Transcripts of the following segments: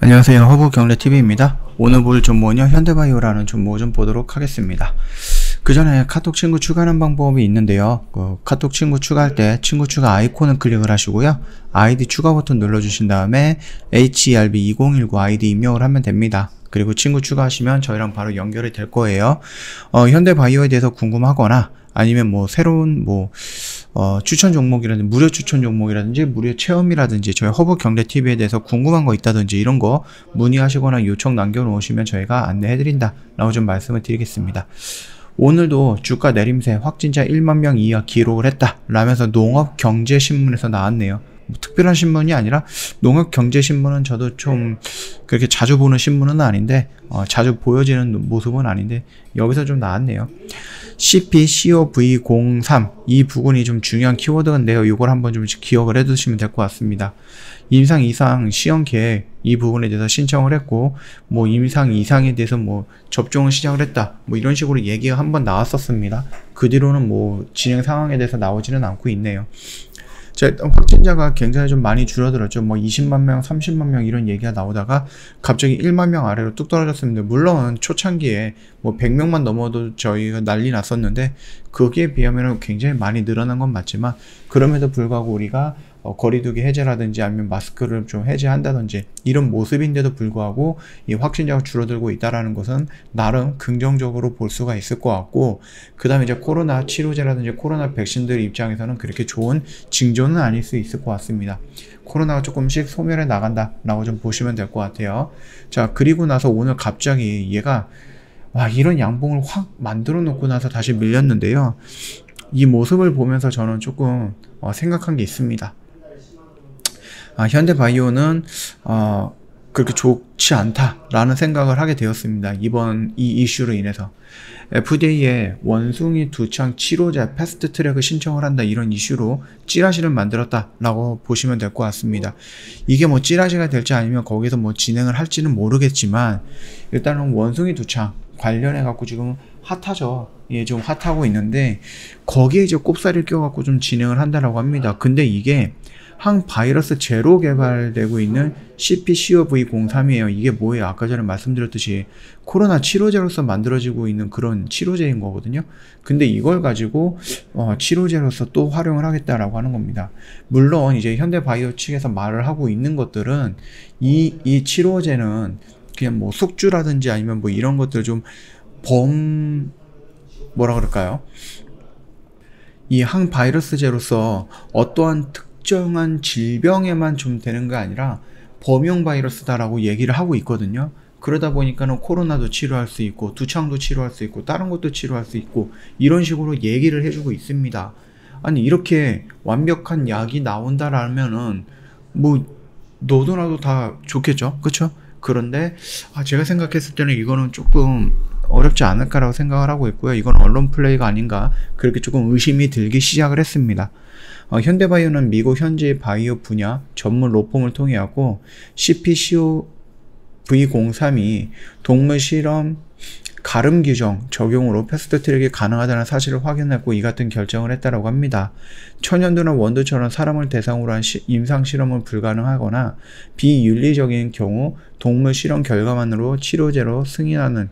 안녕하세요. 허브경제TV입니다. 오늘 볼 종목은요, 현대바이오라는 종목 좀 보도록 하겠습니다. 그 전에 카톡 친구 추가하는 방법이 있는데요. 카톡 친구 추가할 때 친구 추가 아이콘을 클릭을 하시고요. 아이디 추가 버튼 눌러주신 다음에 HERB2019 아이디 입력을 하면 됩니다. 그리고 친구 추가하시면 저희랑 바로 연결이 될 거예요. 현대바이오에 대해서 궁금하거나 아니면 새로운 추천 종목이라든지 무료 추천 종목이라든지 무료 체험이라든지 저희 허브경제TV에 대해서 궁금한 거 있다든지 이런 거 문의하시거나 요청 남겨놓으시면 저희가 안내해드린다 라고 좀 말씀을 드리겠습니다. 오늘도 주가 내림세 확진자 1만 명 이하 기록을 했다 라면서 농업경제신문에서 나왔네요. 특별한 신문이 아니라 농업경제신문은 저도 좀 그렇게 자주 보는 신문은 아닌데 자주 보여지는 모습은 아닌데 여기서 좀 나왔네요. CPCOV03 이 부분이 좀 중요한 키워드인데요. 이걸 한번 좀 기억을 해두시면 될 것 같습니다. 임상 이상 시험 계획 이 부분에 대해서 신청을 했고 임상 이상에 대해서 접종을 시작을 했다 이런 식으로 얘기가 한번 나왔었습니다. 그 뒤로는 진행 상황에 대해서 나오지는 않고 있네요. 확진자가 굉장히 좀 많이 줄어들었죠. 20만 명, 30만 명 이런 얘기가 나오다가 갑자기 1만 명 아래로 뚝 떨어졌습니다. 물론 초창기에 100명만 넘어도 저희가 난리 났었는데 거기에 비하면 굉장히 많이 늘어난 건 맞지만 그럼에도 불구하고 우리가 거리두기 해제라든지 아니면 마스크를 좀 해제한다든지 이런 모습인데도 불구하고 이 확진자가 줄어들고 있다라는 것은 나름 긍정적으로 볼 수가 있을 것 같고, 그 다음에 이제 코로나 치료제라든지 코로나 백신들 입장에서는 그렇게 좋은 징조는 아닐 수 있을 것 같습니다. 코로나가 조금씩 소멸해 나간다 라고 좀 보시면 될 것 같아요. 자, 그리고 나서 오늘 갑자기 얘가 이런 양봉을 확 만들어 놓고 나서 다시 밀렸는데요. 이 모습을 보면서 저는 조금 생각한 게 있습니다. 현대바이오는 그렇게 좋지 않다라는 생각을 하게 되었습니다. 이번 이 이슈로 인해서 FDA에 원숭이 두창 치료제 패스트 트랙을 신청을 한다 이런 이슈로 찌라시를 만들었다 라고 보시면 될 것 같습니다. 이게 찌라시가 될지 아니면 거기서 진행을 할지는 모르겠지만 일단은 원숭이 두창 관련해 갖고 지금 핫하죠. 예, 좀 핫하고 있는데 거기에 이제 꼽사리를 껴갖고 좀 진행을 한다라고 합니다. 근데 이게 항바이러스 제로 개발되고 있는 CPCOV03이에요. 이게 뭐예요? 아까 전에 말씀드렸듯이 코로나 치료제로서 만들어지고 있는 그런 치료제인 거거든요. 근데 이걸 가지고 치료제로서 또 활용을 하겠다라고 하는 겁니다. 물론 이제 현대바이오 측에서 말을 하고 있는 것들은 이 치료제는 그냥 숙주라든지 아니면 이런 것들 좀 뭐라 그럴까요? 이 항바이러스제로서 어떠한 특정한 질병에만 좀 되는 게 아니라 범용 바이러스다라고 얘기를 하고 있거든요. 그러다 보니까는 코로나도 치료할 수 있고 두창도 치료할 수 있고 다른 것도 치료할 수 있고 이런 식으로 얘기를 해주고 있습니다. 아니 이렇게 완벽한 약이 나온다라면은 너도 나도 다 좋겠죠, 그쵸? 그런데 제가 생각했을 때는 이거는 조금 어렵지 않을까라고 생각을 하고 있고요. 이건 언론 플레이가 아닌가 그렇게 조금 의심이 들기 시작을 했습니다. 현대바이오는 미국 현지 바이오 분야 전문 로펌을 통해 하고 CPCOV03이 동물 실험 가름 규정 적용으로 패스트 트랙이 가능하다는 사실을 확인했고 이 같은 결정을 했다고 합니다. 천연두나 원두처럼 사람을 대상으로 한 임상 실험은 불가능하거나 비윤리적인 경우 동물 실험 결과만으로 치료제로 승인하는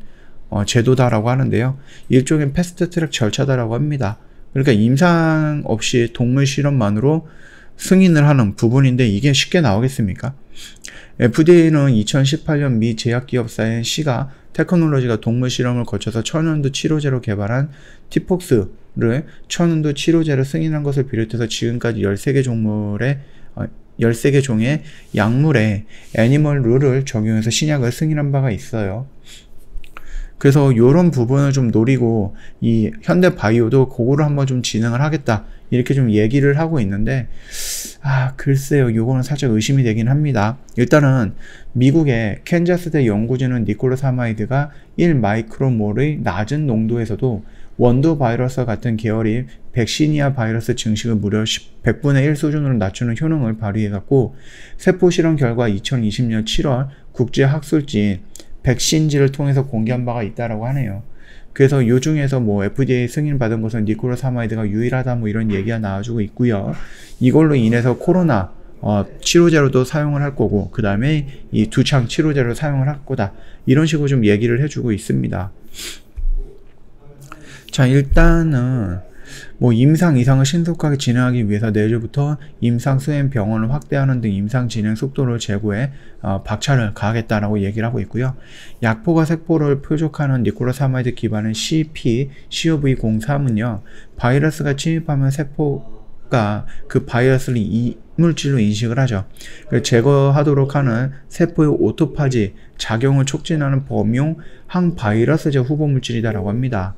제도다라고 하는데요. 일종의 패스트 트랙 절차다라고 합니다. 그러니까 임상 없이 동물 실험만으로 승인을 하는 부분인데 이게 쉽게 나오겠습니까? FDA는 2018년 미 제약기업사인 시가 테크놀로지가 동물 실험을 거쳐서 천연두 치료제로 개발한 티폭스를 천연두 치료제로 승인한 것을 비롯해서 지금까지 13개 종의 약물에 애니멀 룰을 적용해서 신약을 승인한 바가 있어요. 그래서 이런 부분을 좀 노리고 이 현대바이오도 그거를 한번 좀 진행을 하겠다 이렇게 좀 얘기를 하고 있는데 글쎄요, 요거는 살짝 의심이 되긴 합니다. 일단은 미국의 캔자스대 연구진은 니콜로사마이드가 1마이크로몰의 낮은 농도에서도 원두 바이러스와 같은 계열이 백시니아 바이러스 증식을 무려 100분의 1 수준으로 낮추는 효능을 발휘해갖고 세포 실험 결과 2020년 7월 국제학술지인 백신지를 통해서 공개한 바가 있다라고 하네요. 그래서 요 중에서 FDA 승인 받은 것은 니콜로사마이드가 유일하다 이런 얘기가 나와주고 있고요. 이걸로 인해서 코로나 치료제로도 사용을 할 거고, 그 다음에 이 두창 치료제로 사용을 할 거다. 이런 식으로 좀 얘기를 해주고 있습니다. 자, 일단은 뭐 임상 이상을 신속하게 진행하기 위해서 내일부터 임상 수행 병원을 확대하는 등 임상 진행 속도를 제고해 박차를 가하겠다라고 얘기를 하고 있고요. 약포가 세포를 표적하는 니콜라사마이드 기반의 COV03은요, 바이러스가 침입하면 세포가 그 바이러스를 이물질로 인식을 하죠. 제거하도록 하는 세포의 오토파지 작용을 촉진하는 범용 항바이러스제 후보물질이다라고 합니다.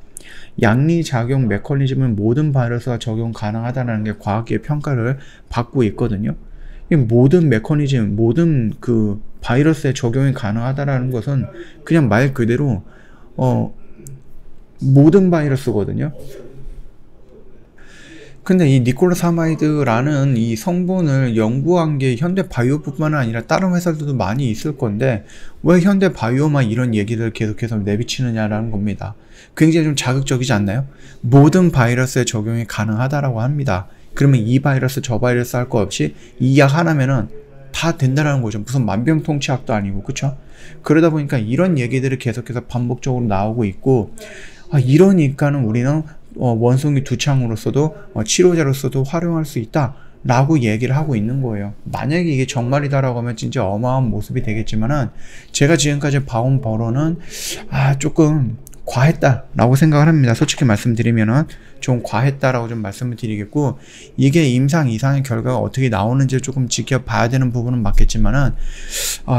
양리작용 메커니즘은 모든 바이러스가 적용 가능하다는 게 과학계의 평가를 받고 있거든요. 모든 메커니즘, 모든 그 바이러스에 적용이 가능하다는 것은 그냥 말 그대로 모든 바이러스거든요. 근데 이 니콜라사마이드라는 이 성분을 연구한 게 현대바이오뿐만 아니라 다른 회사들도 많이 있을 건데 왜 현대바이오만 이런 얘기를 계속해서 내비치느냐라는 겁니다. 굉장히 좀 자극적이지 않나요? 모든 바이러스에 적용이 가능하다라고 합니다. 그러면 이 바이러스 저 바이러스 할 거 없이 이 약 하나면은 다 된다라는 거죠. 무슨 만병통치약도 아니고, 그쵸? 그러다 보니까 이런 얘기들이 계속해서 반복적으로 나오고 있고, 이러니까는 우리는 원숭이 두창으로서도 치료제로서도 활용할 수 있다 라고 얘기를 하고 있는 거예요. 만약에 이게 정말이다라고 하면 진짜 어마어마한 모습이 되겠지만은, 제가 지금까지 봐온 바로는 조금 과했다라고 생각을 합니다. 솔직히 말씀드리면은 좀 과했다라고 좀 말씀을 드리겠고, 이게 임상 이상의 결과가 어떻게 나오는지 조금 지켜봐야 되는 부분은 맞겠지만은,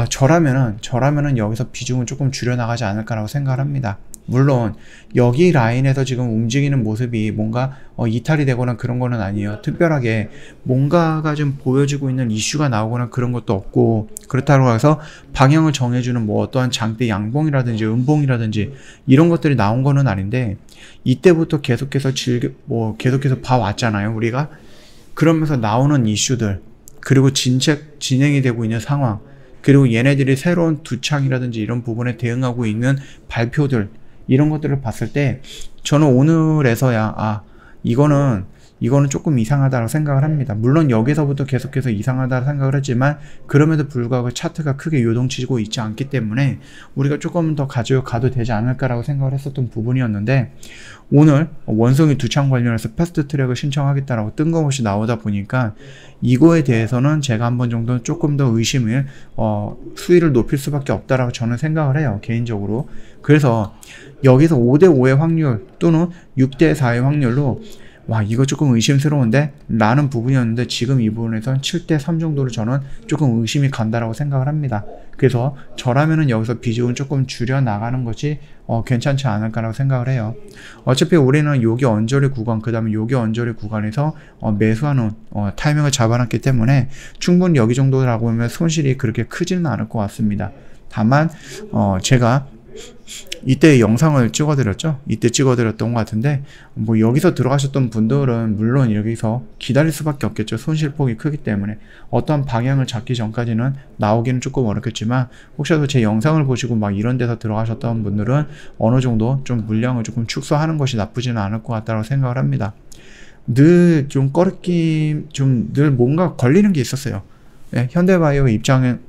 저라면은 여기서 비중을 조금 줄여나가지 않을까라고 생각을 합니다. 물론 여기 라인에서 지금 움직이는 모습이 뭔가 이탈이 되거나 그런 거는 아니에요. 특별하게 뭔가가 좀 보여지고 있는 이슈가 나오거나 그런 것도 없고, 그렇다고 해서 방향을 정해주는 뭐 어떠한 장대 양봉이라든지 음봉이라든지 이런 것들이 나온 거는 아닌데, 이때부터 계속해서 계속해서 봐왔잖아요, 우리가. 그러면서 나오는 이슈들, 그리고 진행이 되고 있는 상황, 그리고 얘네들이 새로운 두창이라든지 이런 부분에 대응하고 있는 발표들, 이런 것들을 봤을 때 저는 오늘에서야 이거는 조금 이상하다고 생각을 합니다. 물론 여기서부터 계속해서 이상하다고 생각을 했지만, 그럼에도 불구하고 차트가 크게 요동치고 있지 않기 때문에 우리가 조금 더 가져가도 되지 않을까라고 생각을 했었던 부분이었는데, 오늘 원숭이 두창 관련해서 패스트 트랙을 신청하겠다라고 뜬금없이 나오다 보니까 이거에 대해서는 제가 한번 정도 조금 더 의심을 수위를 높일 수밖에 없다라고 저는 생각을 해요, 개인적으로. 그래서 여기서 5대5의 확률 또는 6대4의 확률로 이거 조금 의심스러운데? 라는 부분이었는데, 지금 이 부분에선 7대3 정도로 저는 조금 의심이 간다라고 생각을 합니다. 그래서 저라면은 여기서 비중을 조금 줄여나가는 것이 괜찮지 않을까라고 생각을 해요. 어차피 우리는 요기 언저리 구간, 그 다음에 요기 언저리 구간에서 매수하는 타이밍을 잡아놨기 때문에 충분히 여기 정도라고 하면 손실이 그렇게 크지는 않을 것 같습니다. 다만 제가 이때 영상을 찍어드렸죠. 이때 찍어드렸던 것 같은데, 뭐 여기서 들어가셨던 분들은 물론 여기서 기다릴 수밖에 없겠죠. 손실폭이 크기 때문에 어떠한 방향을 잡기 전까지는 나오기는 조금 어렵겠지만, 혹시라도 제 영상을 보시고 막 이런 데서 들어가셨던 분들은 어느 정도 좀 물량을 조금 축소하는 것이 나쁘지는 않을 것 같다고 생각을 합니다. 늘 좀 늘 뭔가 걸리는 게 있었어요. 네, 현대바이오 입장은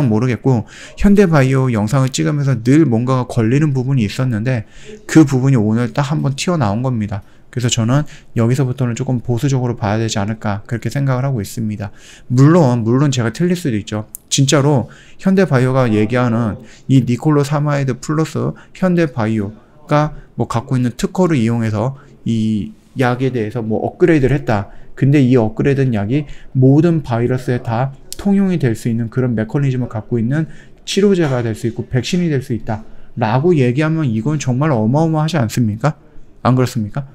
모르겠고, 현대바이오 영상을 찍으면서 늘 뭔가가 걸리는 부분이 있었는데, 그 부분이 오늘 딱 한번 튀어나온 겁니다. 그래서 저는 여기서부터는 조금 보수적으로 봐야 되지 않을까, 그렇게 생각을 하고 있습니다. 물론 제가 틀릴 수도 있죠. 진짜로 현대바이오가 얘기하는 이 니콜라사마이드 플러스 현대바이오가 뭐 갖고 있는 특허를 이용해서 이 약에 대해서 뭐 업그레이드를 했다. 근데 이 업그레이드된 약이 모든 바이러스에 다 통용이 될 수 있는 그런 메커니즘을 갖고 있는 치료제가 될 수 있고 백신이 될 수 있다 라고 얘기하면 이건 정말 어마어마하지 않습니까? 안 그렇습니까?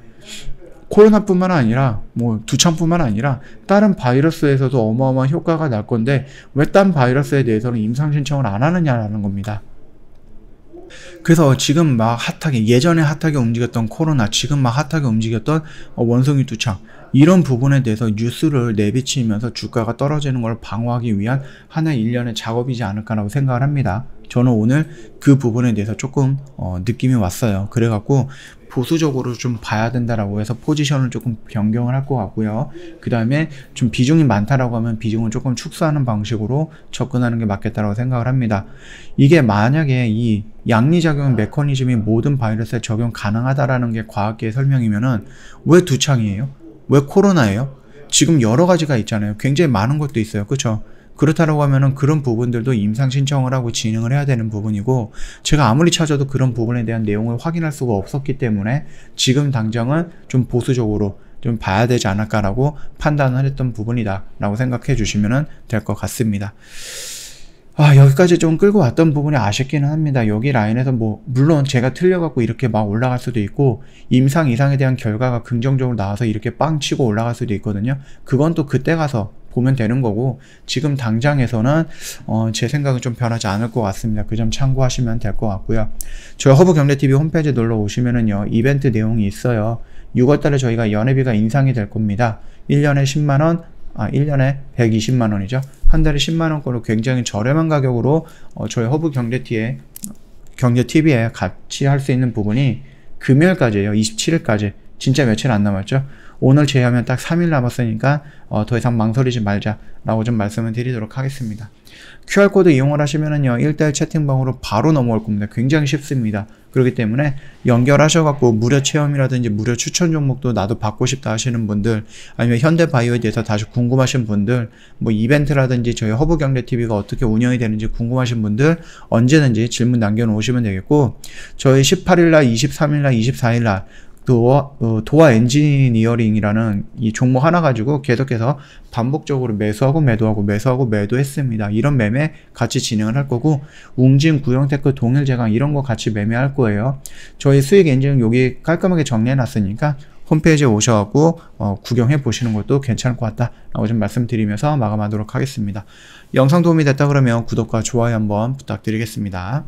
코로나뿐만 아니라 뭐 두창뿐만 아니라 다른 바이러스에서도 어마어마한 효과가 날 건데, 왜 딴 바이러스에 대해서는 임상 신청을 안 하느냐라는 겁니다. 그래서 지금 막 핫하게, 예전에 핫하게 움직였던 코로나, 지금 막 핫하게 움직였던 원숭이 두창, 이런 부분에 대해서 뉴스를 내비치면서 주가가 떨어지는 걸 방어하기 위한 하나의 일련의 작업이지 않을까라고 생각을 합니다. 저는 오늘 그 부분에 대해서 조금 느낌이 왔어요. 그래갖고 보수적으로 좀 봐야 된다라고 해서 포지션을 조금 변경을 할 것 같고요. 그 다음에 좀 비중이 많다라고 하면 비중을 조금 축소하는 방식으로 접근하는 게 맞겠다라고 생각을 합니다. 이게 만약에 이 양리작용 메커니즘이 모든 바이러스에 적용 가능하다라는 게 과학계의 설명이면은 왜 두창이에요? 왜 코로나예요? 지금 여러 가지가 있잖아요. 굉장히 많은 것도 있어요. 그렇죠? 그렇다고 하면은 그런 부분들도 임상 신청을 하고 진행을 해야 되는 부분이고, 제가 아무리 찾아도 그런 부분에 대한 내용을 확인할 수가 없었기 때문에 지금 당장은 좀 보수적으로 좀 봐야 되지 않을까라고 판단을 했던 부분이다 라고 생각해 주시면 될 것 같습니다. 여기까지 좀 끌고 왔던 부분이 아쉽기는 합니다. 여기 라인에서 뭐 물론 제가 틀려갖고 이렇게 막 올라갈 수도 있고, 임상 이상에 대한 결과가 긍정적으로 나와서 이렇게 빵 치고 올라갈 수도 있거든요. 그건 또 그때 가서 보면 되는 거고, 지금 당장에서는 제 생각은 좀 변하지 않을 것 같습니다. 그 점 참고하시면 될 것 같고요. 저희 허브경제TV 홈페이지 놀러 오시면은요, 이벤트 내용이 있어요. 6월달에 저희가 연회비가 인상이 될 겁니다. 1년에 10만원, 1년에 120만원이죠. 한 달에 10만원권으로 굉장히 저렴한 가격으로 저희 허브경제TV에 같이 할 수 있는 부분이 금요일까지예요. 27일까지. 진짜 며칠 안 남았죠. 오늘 제외하면 딱 3일 남았으니까 더 이상 망설이지 말자 라고 좀 말씀을 드리도록 하겠습니다. QR코드 이용을 하시면은요, 1대1 채팅방으로 바로 넘어올 겁니다. 굉장히 쉽습니다. 그렇기 때문에 연결하셔갖고 무료 체험이라든지 무료 추천 종목도 나도 받고 싶다 하시는 분들, 아니면 현대바이오에 대해서 다시 궁금하신 분들, 뭐 이벤트라든지 저희 허브경제TV가 어떻게 운영이 되는지 궁금하신 분들 언제든지 질문 남겨놓으시면 되겠고, 저희 18일날, 23일날, 24일날 도어 엔지니어링이라는 이 종목 하나 가지고 계속해서 반복적으로 매수하고 매도하고 매수하고 매도했습니다. 이런 매매 같이 진행을 할 거고, 웅진, 구형테크, 동일제강 이런 거 같이 매매할 거예요. 저희 수익 엔진은 여기 깔끔하게 정리해 놨으니까 홈페이지에 오셔갖고 구경해 보시는 것도 괜찮을 것 같다 라고 좀 말씀드리면서 마감하도록 하겠습니다. 영상 도움이 됐다 그러면 구독과 좋아요 한번 부탁드리겠습니다.